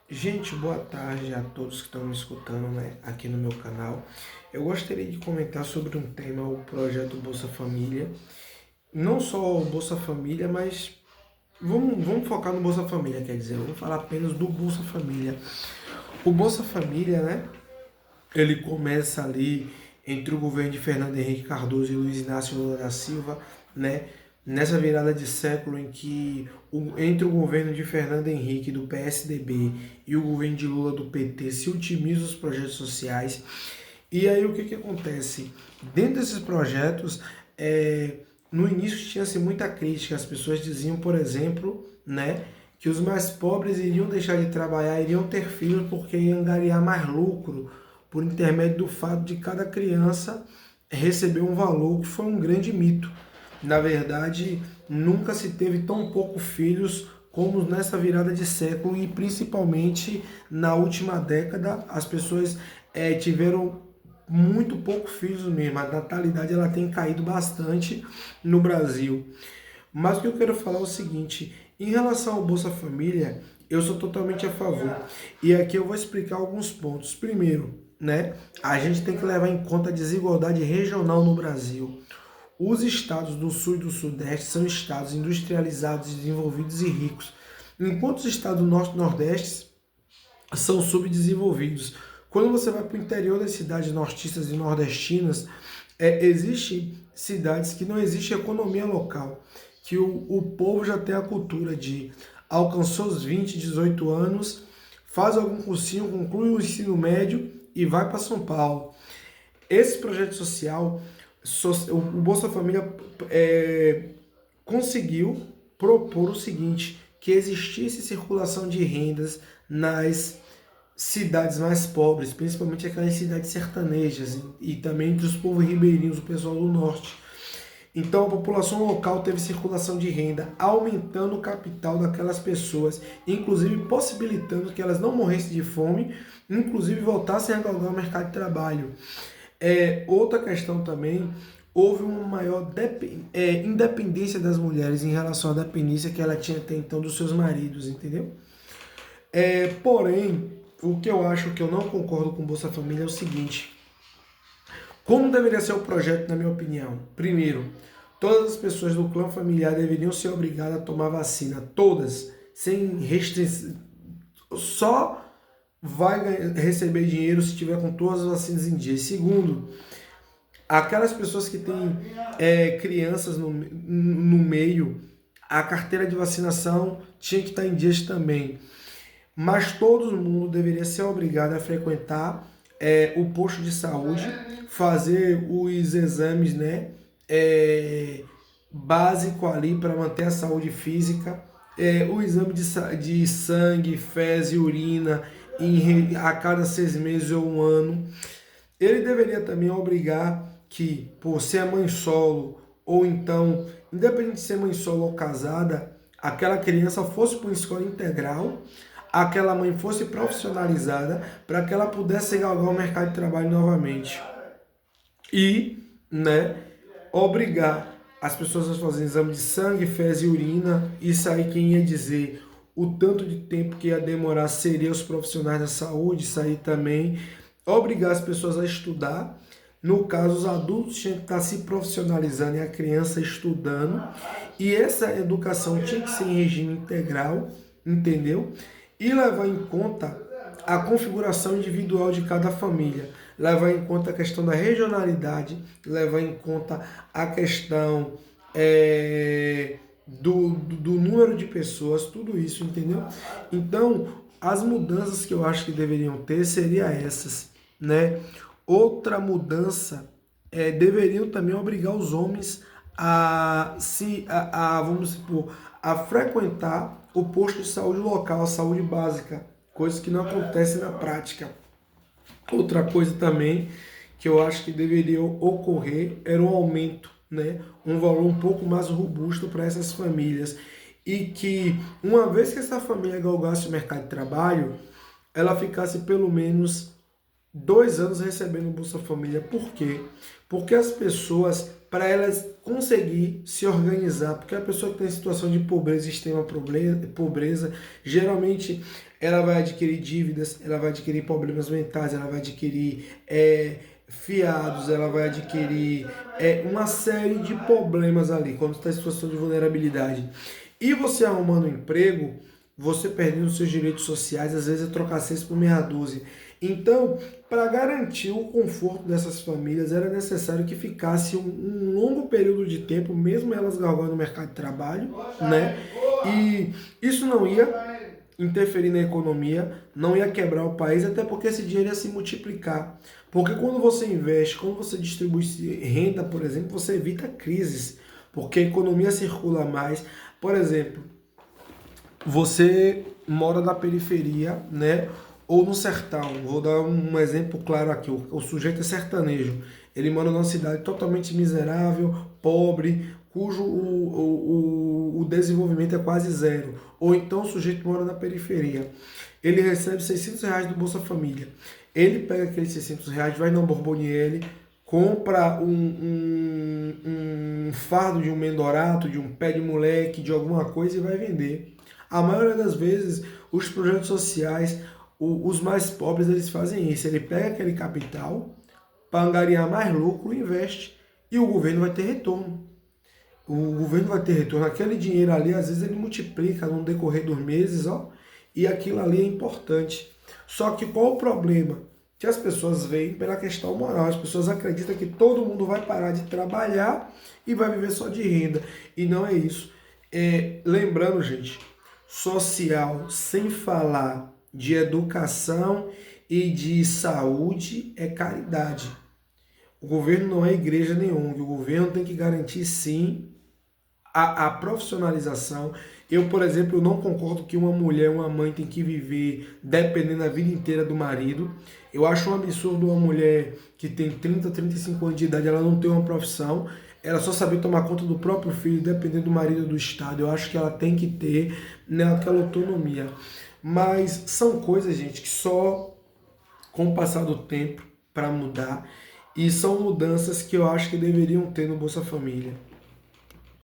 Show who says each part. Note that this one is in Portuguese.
Speaker 1: Gente, boa tarde a todos que estão me escutando, né, aqui no meu canal. Eu gostaria de comentar sobre um tema, o projeto Bolsa Família. Não só o Bolsa Família, mas vamos focar no Bolsa Família, quer dizer, vamos falar apenas do Bolsa Família. O Bolsa Família, né, ele começa ali entre o governo de Fernando Henrique Cardoso e Luiz Inácio Lula da Silva, né? Nessa virada de século em que entre o governo de Fernando Henrique do PSDB e o governo de Lula do PT se otimizam os projetos sociais. E aí o que acontece? Dentro desses projetos, no início tinha-se muita crítica. As pessoas diziam, por exemplo, né, que os mais pobres iriam deixar de trabalhar, iriam ter filhos porque iam angariar mais lucro por intermédio do fato de cada criança receber um valor, que foi um grande mito. Na verdade, nunca se teve tão poucos filhos como nessa virada de século e principalmente na última década as pessoas tiveram muito poucos filhos mesmo. A natalidade ela tem caído bastante no Brasil. Mas o que eu quero falar é o seguinte, em relação ao Bolsa Família, eu sou totalmente a favor. E aqui eu vou explicar alguns pontos. Primeiro, né, a gente tem que levar em conta a desigualdade regional no Brasil. Os estados do Sul e do Sudeste são estados industrializados, desenvolvidos e ricos, enquanto os estados do Norte e Nordeste são subdesenvolvidos. Quando você vai para o interior das cidades nortistas e nordestinas, existem cidades que não existe economia local, que o povo já tem a cultura de alcançou os 20, 18 anos, faz algum cursinho, conclui o ensino médio e vai para São Paulo. Esse projeto social, o Bolsa Família conseguiu propor o seguinte, que existisse circulação de rendas nas cidades mais pobres, principalmente aquelas cidades sertanejas e também entre os povos ribeirinhos, o pessoal do norte. Então a população local teve circulação de renda, aumentando o capital daquelas pessoas, inclusive possibilitando que elas não morressem de fome, inclusive voltassem a galgar o mercado de trabalho. Outra questão também, houve uma maior independência das mulheres em relação à dependência que ela tinha até então dos seus maridos, entendeu? Porém, o que eu acho que eu não concordo com o Bolsa Família é o seguinte, como deveria ser o projeto, na minha opinião? Primeiro, todas as pessoas do clã familiar deveriam ser obrigadas a tomar vacina, todas, sem restrição. Só vai receber dinheiro se tiver com todas as vacinas em dia. E segundo, aquelas pessoas que têm crianças no meio, a carteira de vacinação tinha que estar em dias também. Mas todo mundo deveria ser obrigado a frequentar o posto de saúde, fazer os exames, né, básico ali para manter a saúde física, o exame de sangue, fezes e urina a cada 6 meses ou um ano. Ele deveria também obrigar que, por ser mãe solo, ou então, independente de ser mãe solo ou casada, aquela criança fosse para uma escola integral, aquela mãe fosse profissionalizada para que ela pudesse galgar o mercado de trabalho novamente. E, né, obrigar as pessoas a fazerem exame de sangue, fezes e urina. Isso aí quem ia dizer o tanto de tempo que ia demorar seria os profissionais da saúde, isso aí também. Obrigar as pessoas a estudar. No caso, os adultos tinham que estar se profissionalizando e a criança estudando. E essa educação tinha que ser em regime integral, entendeu? E levar em conta a configuração individual de cada família, levar em conta a questão da regionalidade, levar em conta a questão do número de pessoas, tudo isso, entendeu? Então, as mudanças que eu acho que deveriam ter seriam essas, né? Outra mudança deveriam também obrigar os homens vamos supor, a frequentar o posto de saúde local, a saúde básica, coisas que não acontecem na prática. Outra coisa também que eu acho que deveria ocorrer era um aumento, né? Um valor um pouco mais robusto para essas famílias. E que, uma vez que essa família galgasse o mercado de trabalho, ela ficasse pelo menos 2 anos recebendo Bolsa Família. Por quê? Porque as pessoas para elas conseguir se organizar, porque a pessoa que tem situação de pobreza, extrema pobreza, geralmente ela vai adquirir dívidas, ela vai adquirir problemas mentais, ela vai adquirir fiados, ela vai adquirir uma série de problemas ali, quando está em situação de vulnerabilidade. E você arrumando um emprego, você perdendo seus direitos sociais, às vezes é trocar 6 por meia dúzia. Então, para garantir o conforto dessas famílias, era necessário que ficasse um longo período de tempo, mesmo elas galgando o mercado de trabalho, né? E isso não ia interferir na economia, não ia quebrar o país, até porque esse dinheiro ia se multiplicar. Porque quando você investe, quando você distribui renda, por exemplo, você evita crises, porque a economia circula mais. Por exemplo, você mora na periferia, né? Ou no sertão. Vou dar um exemplo claro aqui. O sujeito é sertanejo. Ele mora numa cidade totalmente miserável, pobre, cujo o desenvolvimento é quase zero. Ou então o sujeito mora na periferia. Ele recebe R$ 600 do Bolsa Família. Ele pega aqueles R$ 600, vai no Borboniere, compra um fardo de um mendorato, de um pé de moleque, de alguma coisa e vai vender. A maioria das vezes, os projetos sociais, os mais pobres, eles fazem isso. Ele pega aquele capital para angariar mais lucro e investe. E o governo vai ter retorno. O governo vai ter retorno. Aquele dinheiro ali, às vezes, ele multiplica no decorrer dos meses, ó, e aquilo ali é importante. Só que qual o problema? Que as pessoas veem pela questão moral. As pessoas acreditam que todo mundo vai parar de trabalhar e vai viver só de renda. E não é isso. Lembrando, gente, social, sem falar de educação e de saúde, é caridade. O governo não é igreja nenhuma. O governo tem que garantir, sim, a profissionalização. Eu, por exemplo, não concordo que uma mulher, uma mãe tem que viver dependendo a vida inteira do marido. Eu acho um absurdo uma mulher que tem 30, 35 anos de idade, ela não ter uma profissão, ela só saber tomar conta do próprio filho, dependendo do marido ou do Estado. Eu acho que ela tem que ter, né, aquela autonomia. Mas são coisas, gente, que só com o passar do tempo para mudar. E são mudanças que eu acho que deveriam ter no Bolsa Família.